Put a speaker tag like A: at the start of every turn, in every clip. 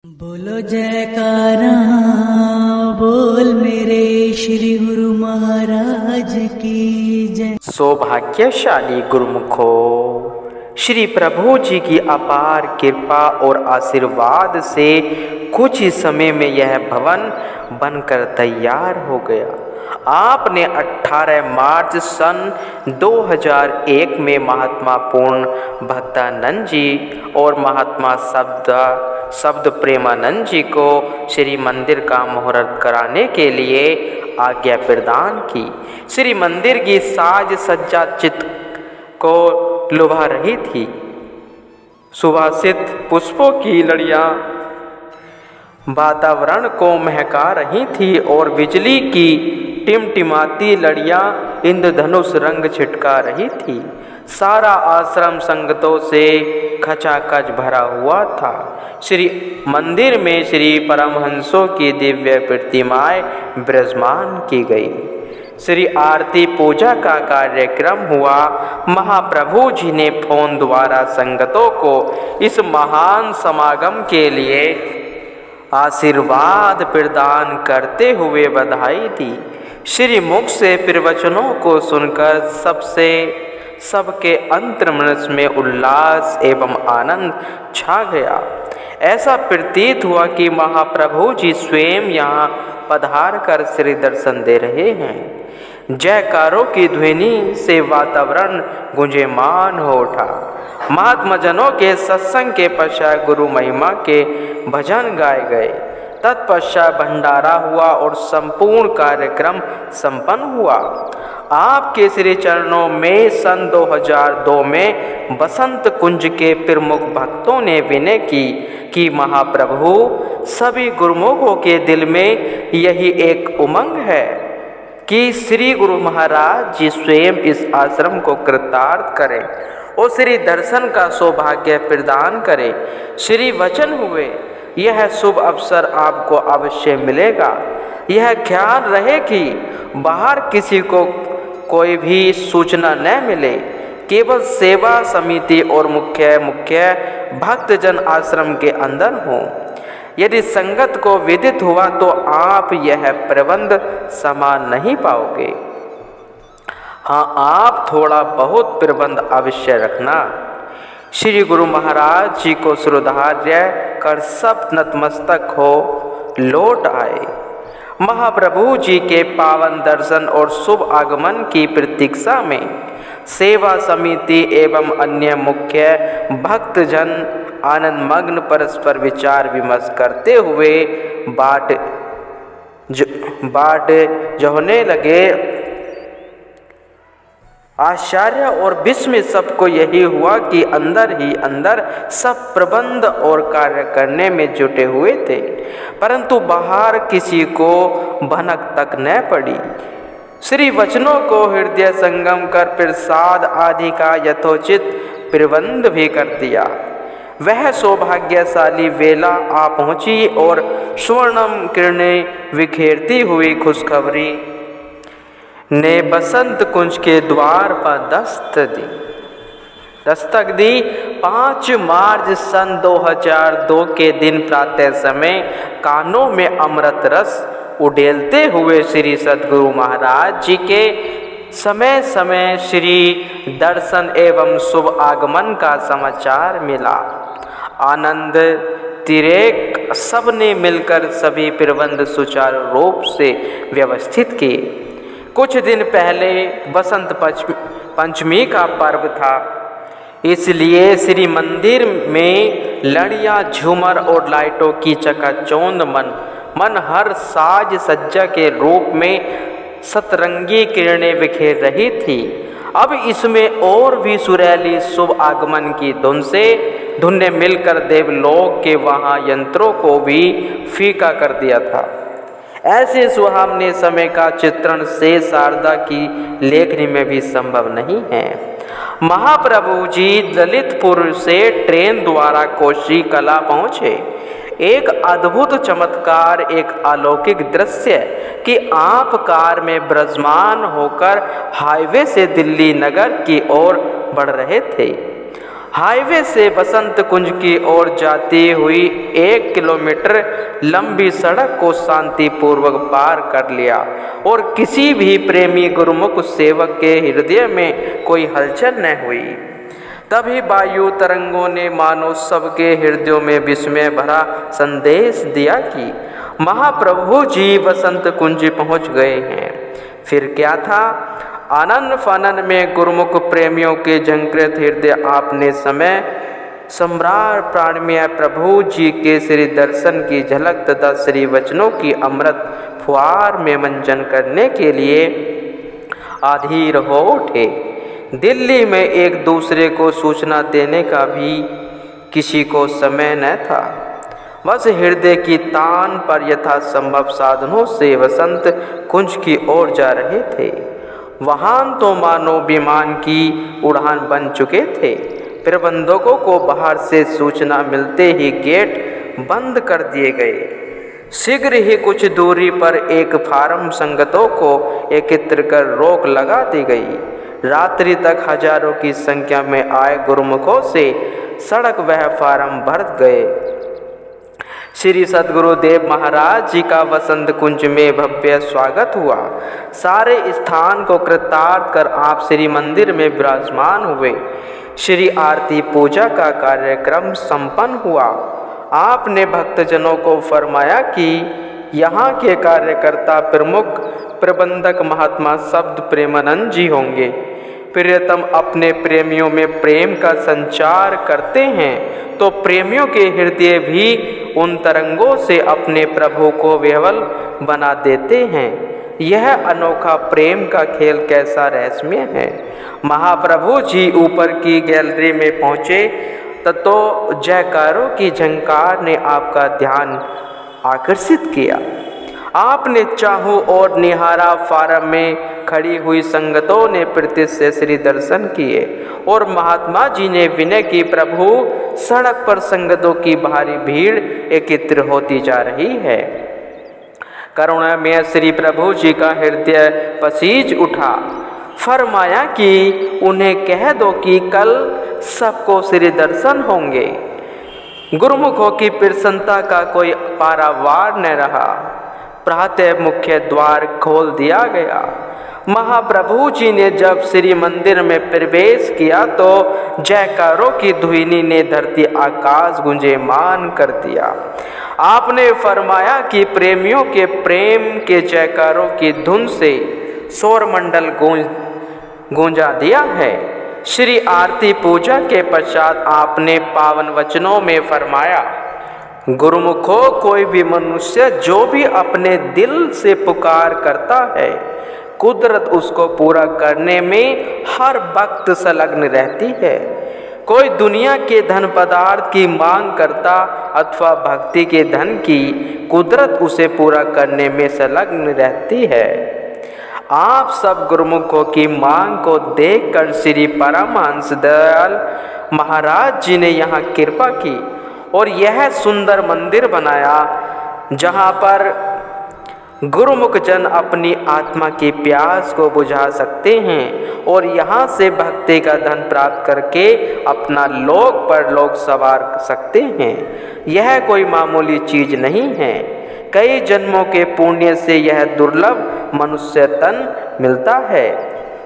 A: बोलो जयकारा बोल मेरे श्री गुरु महाराज की जय।
B: सौभाग्यशाली गुरुमुखो, श्री प्रभु जी की अपार कृपा और आशीर्वाद से कुछ ही समय में यह भवन बनकर तैयार हो गया। आपने 18 मार्च सन 2001 में महात्मा पूर्ण भक्तानंद जी और महात्मा शब्द प्रेमानंद जी को श्री मंदिर का मुहूर्त कराने के लिए आज्ञा प्रदान की। श्री मंदिर की साज सज्जा चित्त को लुभा रही थी। सुवासित पुष्पों की लड़ियां वातावरण को महका रही थी और बिजली की टिमटिमाती लड़ियां इंद्रधनुष रंग छिटका रही थी। सारा आश्रम संगतों से खचाखच भरा हुआ था। श्री मंदिर में श्री परमहंसों की दिव्य प्रतिमाएं विराजमान की गई। श्री आरती पूजा का कार्यक्रम हुआ। महाप्रभु जी ने फोन द्वारा संगतों को इस महान समागम के लिए आशीर्वाद प्रदान करते हुए बधाई दी। श्री मुख से प्रवचनों को सुनकर सबके अंतर्मनस में उल्लास एवं आनंद छा गया। ऐसा प्रतीत हुआ कि महाप्रभु जी स्वयं यहाँ पधार कर श्री दर्शन दे रहे हैं। जयकारों की ध्वनि से वातावरण गुंजयमान हो उठा। महात्मा जनों के सत्संग के पश्चात गुरु महिमा के भजन गाए गए। तत्पश्चात भंडारा हुआ और संपूर्ण कार्यक्रम संपन्न हुआ। आपके श्री चरणों में सन 2002 में बसंत कुंज के प्रमुख भक्तों ने विनय की कि महाप्रभु सभी गुरुमुखों के दिल में यही एक उमंग है कि श्री गुरु महाराज जी स्वयं इस आश्रम को कृतार्थ करें और श्री दर्शन का सौभाग्य प्रदान करें। श्री वचन हुए यह शुभ अवसर आपको अवश्य मिलेगा। यह ख्याल रहे कि बाहर किसी को कोई भी सूचना न मिले। केवल सेवा समिति और मुख्य भक्तजन आश्रम के अंदर हों। यदि संगत को विदित हुआ तो आप यह प्रबंध संभाल नहीं पाओगे। हाँ, आप थोड़ा बहुत प्रबंध अवश्य रखना। श्री गुरु महाराज जी को श्रद्धार्घ्य कर सब नतमस्तक हो लौट आए। महाप्रभु जी के पावन दर्शन और शुभ आगमन की प्रतीक्षा में सेवा समिति एवं अन्य मुख्य भक्तजन आनंद मग्न परस्पर विचार विमर्श करते हुए बाट जोहने लगे। आश्चर्य और विस्मय सबको यही हुआ कि अंदर ही अंदर सब प्रबंध और कार्य करने में जुटे हुए थे, परंतु बाहर किसी को भनक तक न पड़ी। श्री वचनों को हृदय संगम कर प्रसाद आदि का यथोचित प्रबंध भी कर दिया। वह सौभाग्यशाली वेला आ पहुंची और स्वर्णम किरणें विखेरती हुई खुशखबरी ने बसंत कुंज के द्वार पर दस्तक दी। 5 मार्च सन 2002 के दिन प्रातः समय कानों में अमृत रस उड़ेलते हुए श्री सद्गुरु महाराज जी के समय समय श्री दर्शन एवं शुभ आगमन का समाचार मिला। आनंद तिरेक सबने मिलकर सभी प्रबंध सुचारू रूप से व्यवस्थित किए। कुछ दिन पहले बसंत पंचमी का पर्व था, इसलिए श्री मंदिर में लड़ियां, झूमर और लाइटों की चकाचौंध मन हर साज सज्जा के रूप में सतरंगी किरणें बिखेर रही थी। अब इसमें और भी सुरीली शुभ आगमन की धुन ने मिलकर देवलोक के वहाँ यंत्रों को भी फीका कर दिया था। ऐसे सुहावने समय का चित्रण से शारदा की लेखनी में भी संभव नहीं है। महाप्रभु जी ललितपुर से ट्रेन द्वारा कोशी कला पहुँचे। एक अद्भुत चमत्कार, एक अलौकिक दृश्य कि आप कार में विराजमान होकर हाईवे से दिल्ली नगर की ओर बढ़ रहे थे। हाईवे से बसंत कुंज की ओर जाती हुई 1 किलोमीटर लंबी सड़क को शांतिपूर्वक पार कर लिया और किसी भी प्रेमी गुरुमुख सेवक के हृदय में कोई हलचल न हुई। तभी वायु तरंगों ने मानो सबके हृदयों में विस्मय भरा संदेश दिया कि महाप्रभु जी बसंत कुंज पहुंच गए हैं। फिर क्या था? आनन फानन में गुरुमुख प्रेमियों के झंकृत हृदय आपने समय सम्राट प्राणमय प्रभु जी के श्री दर्शन की झलक तथा श्री वचनों की अमृत फुहार में मंजन करने के लिए अधीर हो उठे। दिल्ली में एक दूसरे को सूचना देने का भी किसी को समय न था। बस हृदय की तान पर यथासंभव साधनों से बसंत कुंज की ओर जा रहे थे। वाहन तो मानो विमान की उड़ान बन चुके थे। प्रबंधकों को बाहर से सूचना मिलते ही गेट बंद कर दिए गए। शीघ्र ही कुछ दूरी पर एक फार्म संगतों को एकत्र कर रोक लगा दी गई। रात्रि तक हजारों की संख्या में आए गुरुमुखों से सड़क वह फार्म भर गए। श्री सद्गुरुदेव महाराज जी का वसंत कुंज में भव्य स्वागत हुआ। सारे स्थान को कृतार्थ कर आप श्री मंदिर में विराजमान हुए। श्री आरती पूजा का कार्यक्रम संपन्न हुआ। आपने भक्तजनों को फरमाया कि यहाँ के कार्यकर्ता प्रमुख प्रबंधक महात्मा शब्द प्रेमानंद जी होंगे। प्रियतम अपने प्रेमियों में प्रेम का संचार करते हैं तो प्रेमियों के हृदय भी उन तरंगों से अपने प्रभु को विह्वल बना देते हैं। यह अनोखा प्रेम का खेल कैसा रहस्यमय है। महाप्रभु जी ऊपर की गैलरी में पहुँचे तो जयकारों की झंकार ने आपका ध्यान आकर्षित किया। आपने चाहों और निहारा। फार्म में खड़ी हुई संगतों ने प्रीति से श्री दर्शन किए और महात्मा जी ने विनय की प्रभु सड़क पर संगतों की भारी भीड़ एकत्र होती जा रही है। करुणा में श्री प्रभु जी का हृदय पसीज उठा। फरमाया कि उन्हें कह दो कि कल सबको श्री दर्शन होंगे। गुरुमुखों की प्रसन्नता का कोई पारावार न रहा। प्रातः मुख्य द्वार खोल दिया गया। महाप्रभु जी ने जब श्री मंदिर में प्रवेश किया तो जयकारों की ध्वनि ने धरती आकाश गुंजेमान कर दिया। आपने फरमाया कि प्रेमियों के प्रेम के जयकारों की धुन से सौरमंडल गूंजा दिया है। श्री आरती पूजा के पश्चात आपने पावन वचनों में फरमाया, गुरुमुखों, कोई भी मनुष्य जो भी अपने दिल से पुकार करता है, कुदरत उसको पूरा करने में हर वक्त संलग्न रहती है। कोई दुनिया के धन पदार्थ की मांग करता अथवा भक्ति के धन की, कुदरत उसे पूरा करने में संलग्न रहती है। आप सब गुरुमुखों की मांग को देखकर श्री परमहंस दयाल महाराज जी ने यहाँ कृपा की और यह सुंदर मंदिर बनाया जहाँ पर गुरुमुख जन अपनी आत्मा की प्यास को बुझा सकते हैं और यहाँ से भक्ति का धन प्राप्त करके अपना लोक परलोक सवार सकते हैं। यह कोई मामूली चीज नहीं है। कई जन्मों के पुण्य से यह दुर्लभ मनुष्य तन मिलता है।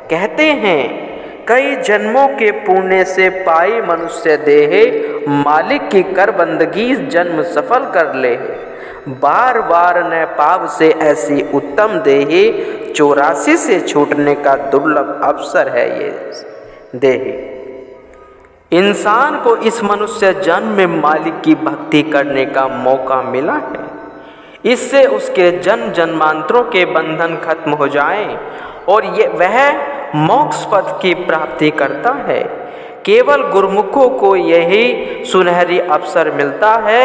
B: कहते हैं कई जन्मों के पुण्य से पाई मनुष्य देह, मालिक की कर बंदगी जन्म सफल कर ले। बार बार न पाप से ऐसी उत्तम देह, 84 से छूटने का दुर्लभ अवसर है ये देह। इंसान को इस मनुष्य जन्म में मालिक की भक्ति करने का मौका मिला है। इससे उसके जन्म जन्मांतरों के बंधन खत्म हो जाएं और वह मोक्ष पद की प्राप्ति करता है। केवल गुरुमुखों को यही सुनहरी अवसर मिलता है,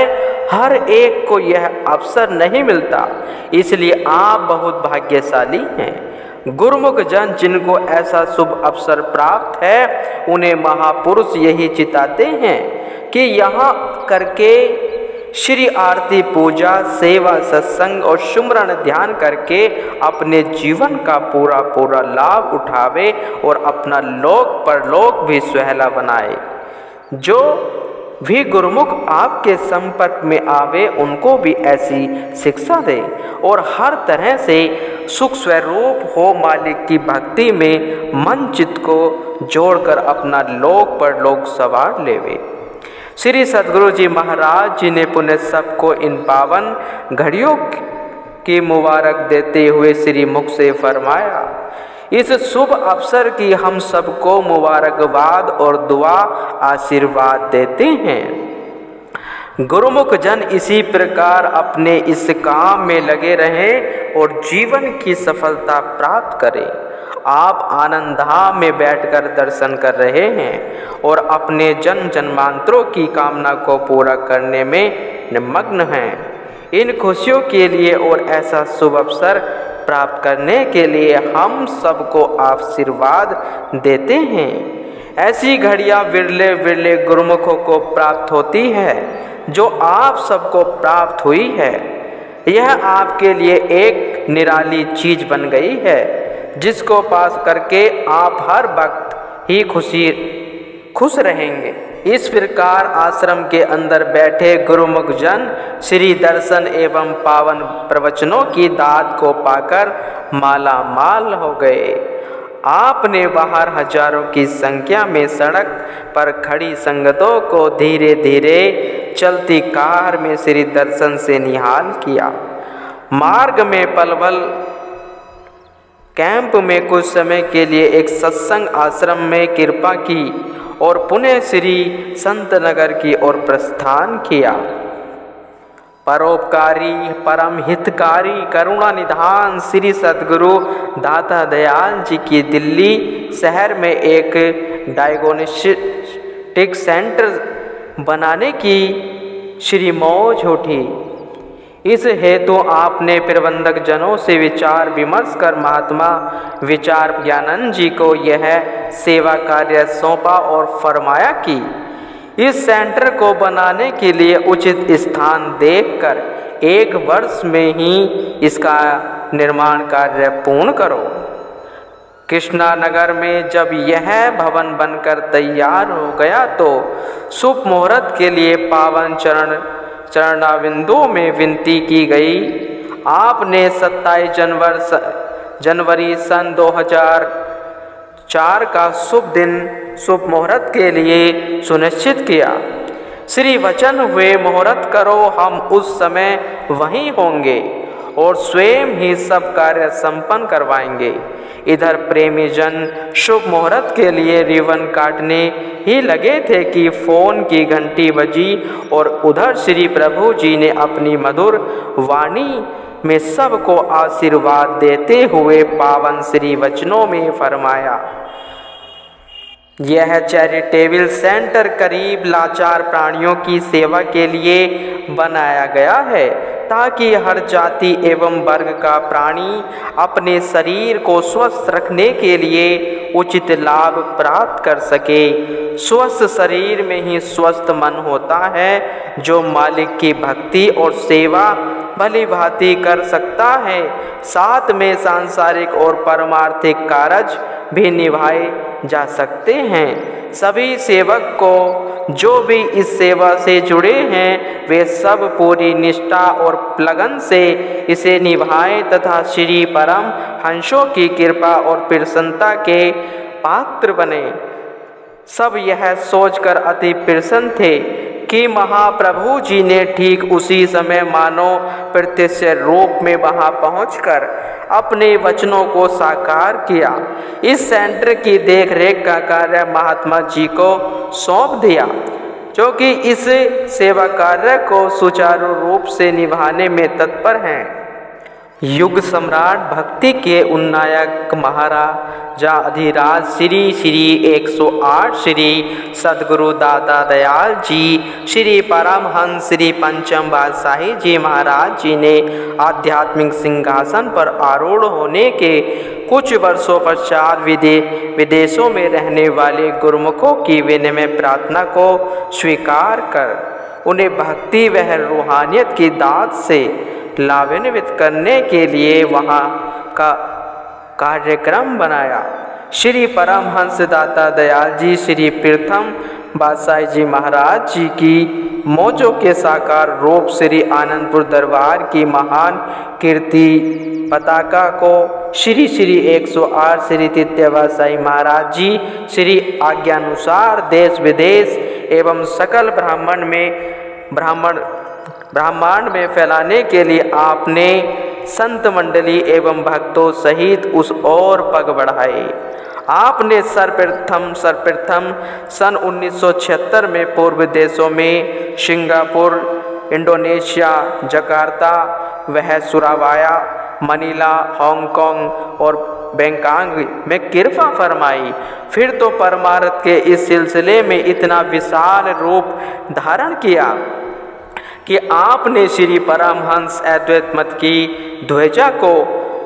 B: हर एक को यह अवसर नहीं मिलता। इसलिए आप बहुत भाग्यशाली हैं। गुरुमुख जन जिनको ऐसा शुभ अवसर प्राप्त है, उन्हें महापुरुष यही चिताते हैं कि यहाँ करके श्री आरती पूजा, सेवा, सत्संग और सुमरन ध्यान करके अपने जीवन का पूरा लाभ उठावे और अपना लोक परलोक भी सुहला बनाए। जो भी गुरुमुख आपके संपर्क में आवे उनको भी ऐसी शिक्षा दे और हर तरह से सुख स्वरूप हो मालिक की भक्ति में मन चित्त को जोड़कर अपना लोक परलोक सवार लेवे। श्री सद्गुरु जी महाराज जी ने पुण्य सबको इन पावन घड़ियों की मुबारक देते हुए श्री मुख से फरमाया। इस शुभ अवसर की हम सबको मुबारकबाद और दुआ आशीर्वाद देते हैं। गुरुमुख जन इसी प्रकार अपने इस काम में लगे रहें और जीवन की सफलता प्राप्त करें। आप आनंद धाम में बैठकर दर्शन कर रहे हैं और अपने जन्म जन्मांतरों की कामना को पूरा करने में निमग्न हैं। इन खुशियों के लिए और ऐसा शुभ अवसर प्राप्त करने के लिए हम सबको आशीर्वाद देते हैं। ऐसी घड़ियाँ विरले विरले गुरुमुखों को प्राप्त होती है जो आप सबको प्राप्त हुई है। यह आपके लिए एक निराली चीज बन गई है जिसको पास करके आप हर वक्त ही खुश रहेंगे। इस प्रकार आश्रम के अंदर बैठे गुरुमुख जन श्री दर्शन एवं पावन प्रवचनों की दात को पाकर माला माल हो गए। आपने बाहर हजारों की संख्या में सड़क पर खड़ी संगतों को धीरे धीरे चलती कार में श्री दर्शन से निहाल किया। मार्ग में पलवल कैंप में कुछ समय के लिए एक सत्संग आश्रम में कृपा की और पुनः श्री संत नगर की ओर प्रस्थान किया। परोपकारी परम हितकारी करुणा निधान श्री सद्गुरु दाता दयाल जी की दिल्ली शहर में एक डायग्नोस्टिक सेंटर बनाने की श्री मौज उठी। इस हेतु आपने प्रबंधक जनों से विचार विमर्श कर महात्मा विचार ज्ञानंद जी को यह सेवा कार्य सौंपा और फरमाया कि इस सेंटर को बनाने के लिए उचित स्थान देखकर 1 वर्ष में ही इसका निर्माण कार्य पूर्ण करो। कृष्णा नगर में जब यह भवन बनकर तैयार हो गया तो शुभ मुहूर्त के लिए पावन चरणाविंदों में विनती की गई। आपने 27 जनवरी सन 2004 का शुभ दिन शुभ मुहूर्त के लिए सुनिश्चित किया। श्री वचन हुए मुहूर्त करो, हम उस समय वहीं होंगे और स्वयं ही सब कार्य संपन्न करवाएंगे। इधर प्रेमी जन शुभ मुहूर्त के लिए रिबन काटने ही लगे थे कि फोन की घंटी बजी और उधर श्री प्रभु जी ने अपनी मधुर वाणी में सबको आशीर्वाद देते हुए पावन श्री वचनों में फरमाया। यह चैरिटेबल सेंटर करीब लाचार प्राणियों की सेवा के लिए बनाया गया है ताकि हर जाति एवं वर्ग का प्राणी अपने शरीर को स्वस्थ रखने के लिए उचित लाभ प्राप्त कर सके। स्वस्थ शरीर में ही स्वस्थ मन होता है जो मालिक की भक्ति और सेवा भली भांति कर सकता है। साथ में सांसारिक और परमार्थिक कार्य भी निभाए जा सकते हैं। सभी सेवक को जो भी इस सेवा से जुड़े हैं वे सब पूरी निष्ठा और लगन से इसे निभाएं तथा श्री परम हंसों की कृपा और प्रसन्नता के पात्र बने। सब यह सोचकर अति प्रसन्न थे कि महाप्रभु जी ने ठीक उसी समय मानव प्रत्यक्ष रूप में वहां पहुंचकर अपने वचनों को साकार किया। इस सेंटर की देखरेख का कार्य महात्मा जी को सौंप दिया जो कि इस सेवा कार्य को सुचारू रूप से निभाने में तत्पर हैं। युग सम्राट भक्ति के उन्नायक महाराजा अधिराज श्री 108 श्री सद्गुरु दाता दयाल जी श्री परमहंस श्री पंचम बादशाही जी महाराज जी ने आध्यात्मिक सिंहासन पर आरूढ़ होने के कुछ वर्षों पश्चात विदेशों में रहने वाले गुरुमुखों की विनम्र प्रार्थना को स्वीकार कर उन्हें भक्ति व रूहानियत की दात से लाभान्वित करने के लिए वहाँ का कार्यक्रम बनाया। श्री परमहंस दाता दयाल जी श्री प्रथम बादशाह जी महाराज जी की मौजों के साकार रूप श्री आनंदपुर दरबार की महान कीर्ति पताका को श्री श्री 108 श्री तित्यवासाई महाराज जी श्री आज्ञानुसार देश विदेश एवं सकल ब्रह्मांड में फैलाने के लिए आपने संत मंडली एवं भक्तों सहित उस ओर पग बढ़ाए। आपने सर्वप्रथम सन 1976 में पूर्व देशों में सिंगापुर, इंडोनेशिया, जकार्ता, वह सुरावाया, मनीला, हांगकांग और बैंकॉक में कृपा फरमाई। फिर तो परमार्थ के इस सिलसिले में इतना विशाल रूप धारण किया कि आपने श्री परमहंस अद्वैत मत की ध्वजा को,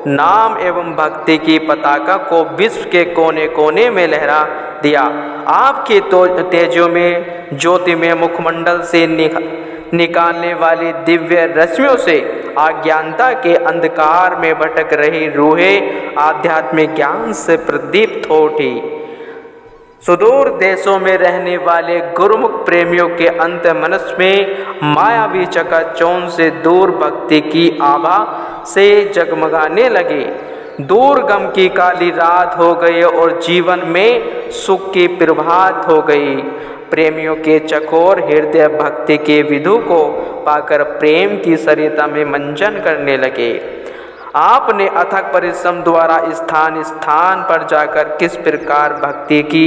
B: नाम एवं भक्ति की पताका को विश्व के कोने कोने में लहरा दिया। आपके तेजों में ज्योतिमय मुखमंडल से निकालने वाली दिव्य रश्मियों से अज्ञानता के अंधकार में भटक रही रूहें आध्यात्मिक ज्ञान से प्रदीप्त हो उठी। सुदूर देशों में रहने वाले गुरुमुख प्रेमियों के अंत मनस में मायावी चकाचौंध से दूर भक्ति की आभा से जगमगाने लगे। दूर गम की काली रात हो गई और जीवन में सुख की प्रभात हो गई। प्रेमियों के चकोर हृदय भक्ति के विधु को पाकर प्रेम की सरिता में मंजन करने लगे। आपने अथक परिश्रम द्वारा स्थान स्थान पर जाकर किस प्रकार भक्ति की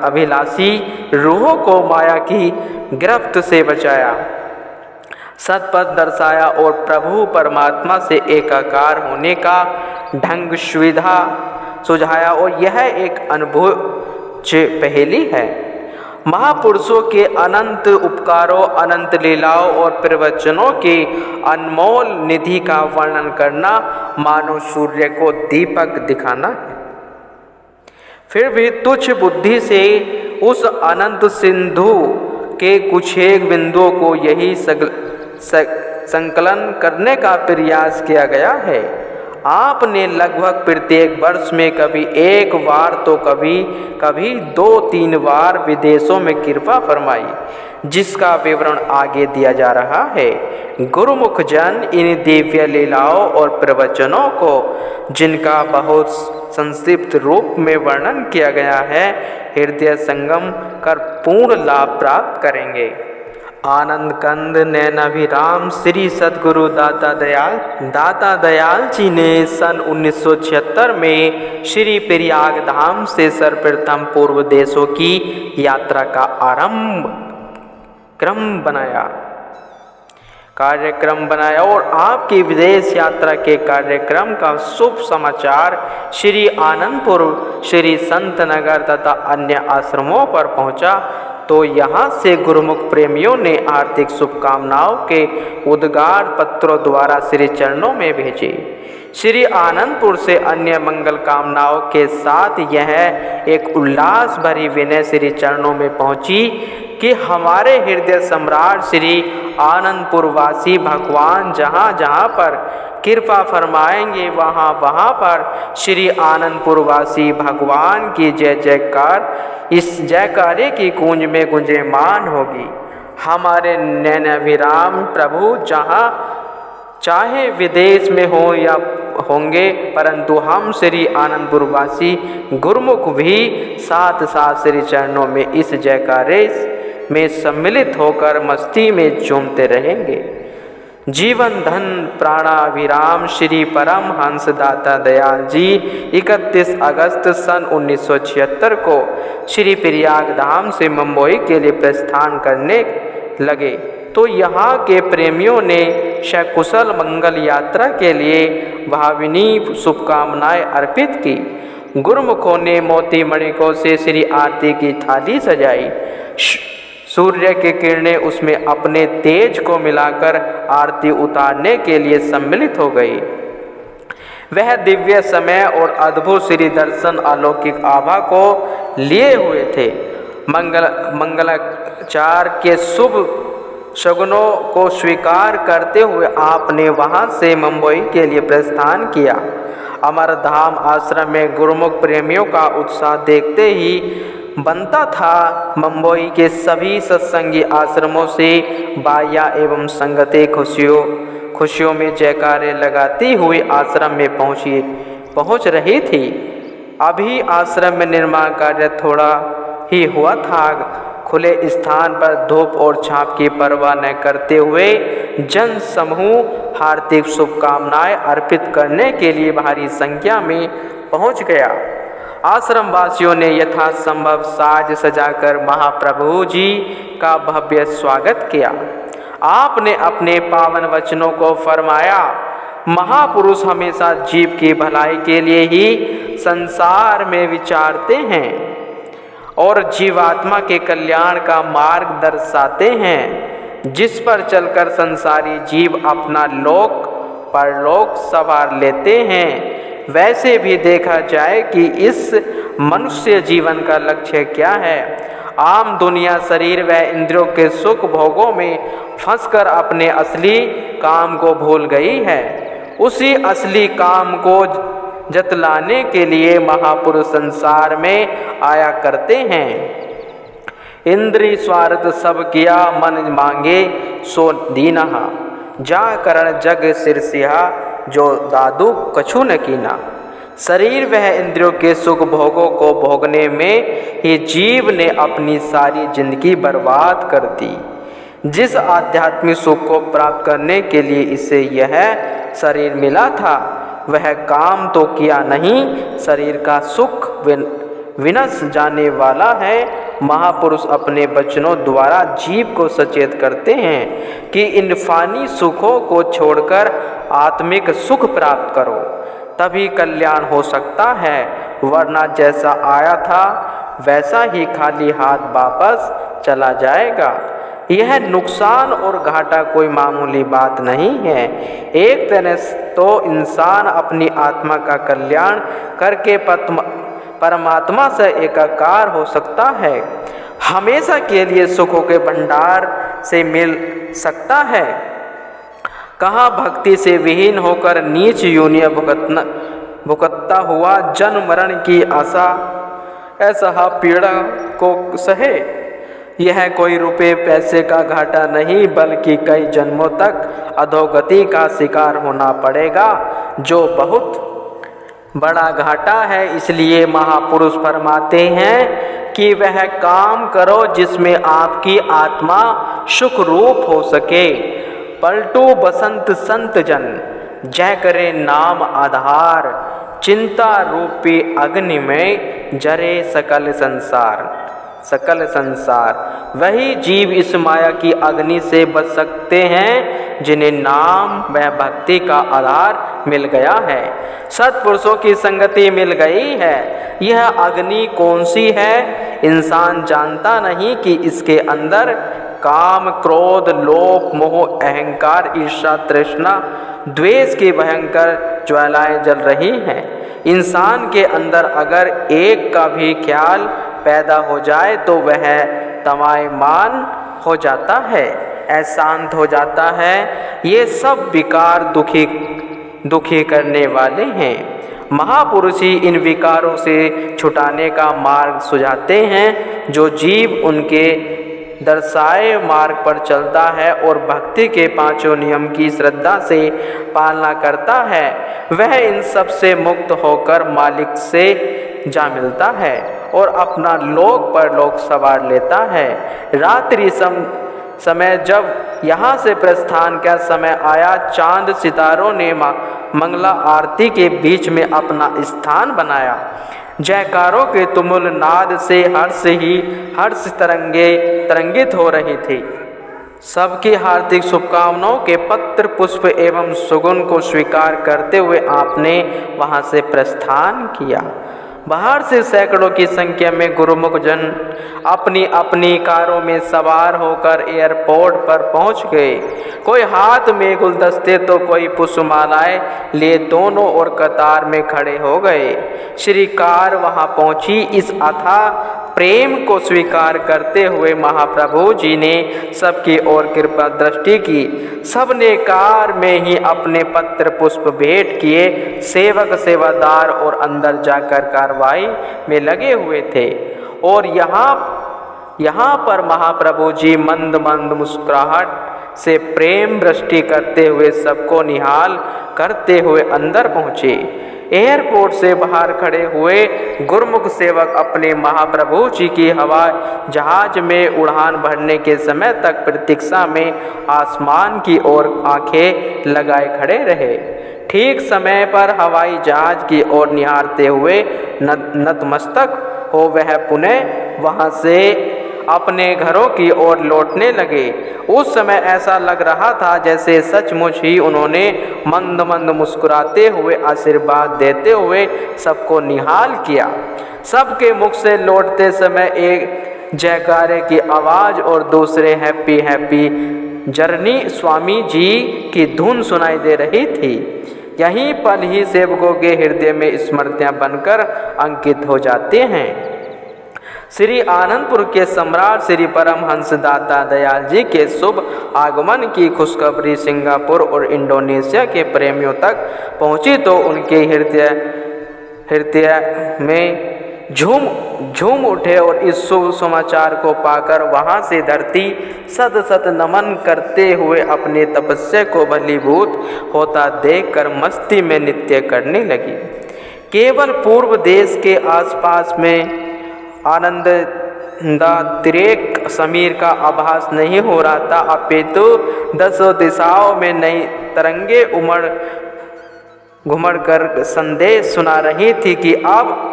B: अभिलाषी रूहों को माया की गिरफ्त से बचाया, सतपथ दर्शाया और प्रभु परमात्मा से एकाकार होने का ढंग सुविधा सुझाया। और यह एक अनुभूज पहेली है। महापुरुषों के अनंत उपकारों, अनंत लीलाओं और प्रवचनों की अनमोल निधि का वर्णन करना मानो सूर्य को दीपक दिखाना है। फिर भी तुच्छ बुद्धि से उस अनंत सिंधु के कुछ एक बिंदुओं को यही संकलन करने का प्रयास किया गया है। आपने लगभग प्रत्येक वर्ष में कभी एक बार तो कभी 2-3 बार विदेशों में कृपा फरमाई, जिसका विवरण आगे दिया जा रहा है। गुरुमुख जन इन दिव्य लीलाओं और प्रवचनों को, जिनका बहुत संक्षिप्त रूप में वर्णन किया गया है, हृदय संगम कर पूर्ण लाभ प्राप्त करेंगे। आनंद कंद नैनाभिराम श्री सद्गुरु दाता दयाल जी ने सन 1976 में श्री प्रयाग धाम से सर्वप्रथम पूर्व देशों की यात्रा का कार्यक्रम बनाया और आपकी विदेश यात्रा के कार्यक्रम का शुभ समाचार श्री आनंदपुर, श्री संत नगर तथा अन्य आश्रमों पर पहुंचा तो यहाँ से गुरुमुख प्रेमियों ने आर्थिक शुभकामनाओं के उद्गार पत्रों द्वारा श्री चरणों में भेजे। श्री आनंदपुर से अन्य मंगल कामनाओं के साथ यह एक उल्लास भरी विनय श्री चरणों में पहुँची कि हमारे हृदय सम्राट श्री आनंदपुर वासी भगवान जहाँ जहाँ पर कृपा फरमाएंगे वहाँ वहाँ पर श्री आनंदपुर वासी भगवान की जय जयकार, इस जयकारे की गूंज में गुंजयमान होगी। हमारे नैनाभिराम प्रभु जहाँ चाहे विदेश में हो या होंगे, परंतु हम श्री आनंदपुर वासी गुरुमुख भी साथ साथ श्री चरणों में इस जयकारे में सम्मिलित होकर मस्ती में झूमते रहेंगे। जीवन धन प्राणाभिराम श्री परमहंस दाता दयाल जी 31 अगस्त सन 1976 को श्री प्रयाग धाम से मुंबई के लिए प्रस्थान करने लगे तो यहाँ के प्रेमियों ने सकुशल मंगल यात्रा के लिए भावनीय शुभकामनाएं अर्पित की। गुरुमुखों ने मोती मणिकों से श्री आरती की थाली सजाई। सूर्य की किरणें उसमें अपने तेज को मिलाकर आरती उतारने के लिए सम्मिलित हो गई। वह दिव्य समय और अद्भुत श्री दर्शन अलौकिक आभा को लिए हुए थे। मंगलाचार के शुभ शगुनों को स्वीकार करते हुए आपने वहां से मुंबई के लिए प्रस्थान किया। अमरधाम आश्रम में गुरुमुख प्रेमियों का उत्साह देखते ही बनता था। मुंबई के सभी सत्संगी आश्रमों से बाया एवं संगतें खुशियों में जयकारे लगाती हुई आश्रम में पहुंच रही थी। अभी आश्रम में निर्माण कार्य थोड़ा ही हुआ था। खुले स्थान पर धूप और छाप की परवाह न करते हुए जन समूह हार्दिक शुभकामनाएं अर्पित करने के लिए भारी संख्या में पहुंच गया। आश्रम वासियों ने यथासंभव साज सजाकर महाप्रभु जी का भव्य स्वागत किया। आपने अपने पावन वचनों को फरमाया, महापुरुष हमेशा जीव की भलाई के लिए ही संसार में विचारते हैं और जीवात्मा के कल्याण का मार्ग दर्शाते हैं, जिस पर चलकर संसारी जीव अपना लोक परलोक संवार लेते हैं। वैसे भी देखा जाए कि इस मनुष्य जीवन का लक्ष्य क्या है। आम दुनिया शरीर व इंद्रियों के सुख भोगों में फंसकर अपने असली काम को भूल गई है। उसी असली काम को जतलाने के लिए महापुरुष संसार में आया करते हैं। इंद्रिय स्वार्थ सब किया, मन मांगे सो दीनहा, जा करण जग सिरसिहा, जो दादू कछु न कीना। शरीर वह इंद्रियों के सुख भोगों को भोगने में ही जीव ने अपनी सारी जिंदगी बर्बाद कर दी। जिस आध्यात्मिक सुख को प्राप्त करने के लिए इसे यह शरीर मिला था, वह काम तो किया नहीं, शरीर का सुख विनश जाने वाला है। महापुरुष अपने वचनों द्वारा जीव को सचेत करते हैं कि इन फानी सुखों को छोड़कर आत्मिक सुख प्राप्त करो, तभी कल्याण हो सकता है, वरना जैसा आया था वैसा ही खाली हाथ वापस चला जाएगा। यह नुकसान और घाटा कोई मामूली बात नहीं है। एक तरह तो इंसान अपनी आत्मा का कल्याण करके परमात्मा से एकाकार हो सकता है, हमेशा के लिए सुखों के भंडार से मिल सकता है। कहाँ भक्ति से विहीन होकर नीच योनियां भुगतता हुआ जन्म मरण की आशा ऐसा पीड़ा को सहे। यह कोई रुपए पैसे का घाटा नहीं, बल्कि कई जन्मों तक अधोगति का शिकार होना पड़ेगा, जो बहुत बड़ा घाटा है। इसलिए महापुरुष फरमाते हैं कि वह काम करो जिसमें आपकी आत्मा सुख रूप हो सके। पलटू बसंत संत जन, जय करे नाम आधार, चिंता रूपी अग्नि में जरे सकल संसार। वही जीव इस माया की अग्नि से बच सकते हैं जिन्हें नाम व भक्ति का आधार मिल गया है, सत्पुरुषों की संगति मिल गई है। यह अग्नि कौन सी है, इंसान जानता नहीं कि इसके अंदर काम, क्रोध, लोभ, मोह, अहंकार, ईर्ष्या, तृष्णा, द्वेष की भयंकर ज्वालाएं जल रही हैं। इंसान के अंदर अगर एक का भी ख्याल पैदा हो जाए तो वह तमायमान हो जाता है, अशांत हो जाता है। ये सब विकार दुखी करने वाले हैं। महापुरुष ही इन विकारों से छुटाने का मार्ग सुझाते हैं। जो जीव उनके दर्शाए मार्ग पर चलता है और भक्ति के पांचों नियम की श्रद्धा से पालना करता है, वह इन सब से मुक्त होकर मालिक से जा मिलता है और अपना लोक परलोक संवार लेता है। रात्रि समय जब यहाँ से प्रस्थान का समय आया, चांद सितारों ने मंगला आरती के बीच में अपना स्थान बनाया। जयकारों के तुमुल नाद से हर्ष तरंगित हो रही थी। सबकी हार्दिक शुभकामनाओं के पत्र, पुष्प एवं सुगुन को स्वीकार करते हुए आपने वहां से प्रस्थान किया। बाहर से सैकड़ों की संख्या में गुरुमुख जन अपनी अपनी कारों में सवार होकर एयरपोर्ट पर पहुंच गए। कोई हाथ में गुलदस्ते तो कोई पुष्पमालाएं लिए दोनों ओर कतार में खड़े हो गए। श्री कार वहां पहुंची। इस अथाह प्रेम को स्वीकार करते हुए महाप्रभु जी ने सबकी ओर कृपा दृष्टि की। सबने कार में ही अपने पत्र पुष्प भेंट किए। सेवक सेवादार और अंदर जाकर कार्रवाई में लगे हुए थे। और यहाँ पर महाप्रभु जी मंद मंद मुस्कुराहट से प्रेम वृष्टि करते हुए सबको निहाल करते हुए अंदर पहुँचे। एयरपोर्ट से बाहर खड़े हुए गुरमुख सेवक अपने महाप्रभु जी की हवाई जहाज में उड़ान भरने के समय तक प्रतीक्षा में आसमान की ओर आंखें लगाए खड़े रहे। ठीक समय पर हवाई जहाज की ओर निहारते हुए नतमस्तक हो वह पुनः वहाँ से अपने घरों की ओर लौटने लगे। उस समय ऐसा लग रहा था जैसे सचमुच ही उन्होंने मंद मंद मुस्कुराते हुए आशीर्वाद देते हुए सबको निहाल किया। सबके मुख से लौटते समय एक जयकारे की आवाज़ और दूसरे happy happy journey Swami ji की धुन सुनाई दे रही थी। यही पल ही सेवकों के हृदय में स्मृतियाँ बनकर अंकित हो जाते हैं। श्री आनंदपुर के सम्राट श्री परमहंस दाता दयाल जी के शुभ आगमन की खुशखबरी सिंगापुर और इंडोनेशिया के प्रेमियों तक पहुंची तो उनके हृदय में झूम उठे और इस शुभ समाचार को पाकर वहां से धरती सत सत नमन करते हुए अपनी तपस्या को भलीभूत होता देखकर मस्ती में नृत्य करने लगी। केवल पूर्व देश के आसपास में आनंदातिरेक समीर का आभास नहीं हो रहा था, अपितु दसों दिशाओं में नई तरंगे घुमड़ कर संदेश सुना रही थी कि अब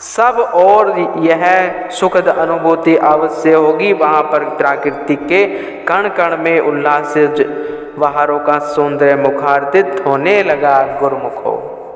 B: सब और यह सुखद अनुभूति अवश्य होगी। वहाँ पर प्रकृति के कण कण में उल्लास से बहारों का सौंदर्य मुखारदित होने लगा। गुरुमुखो।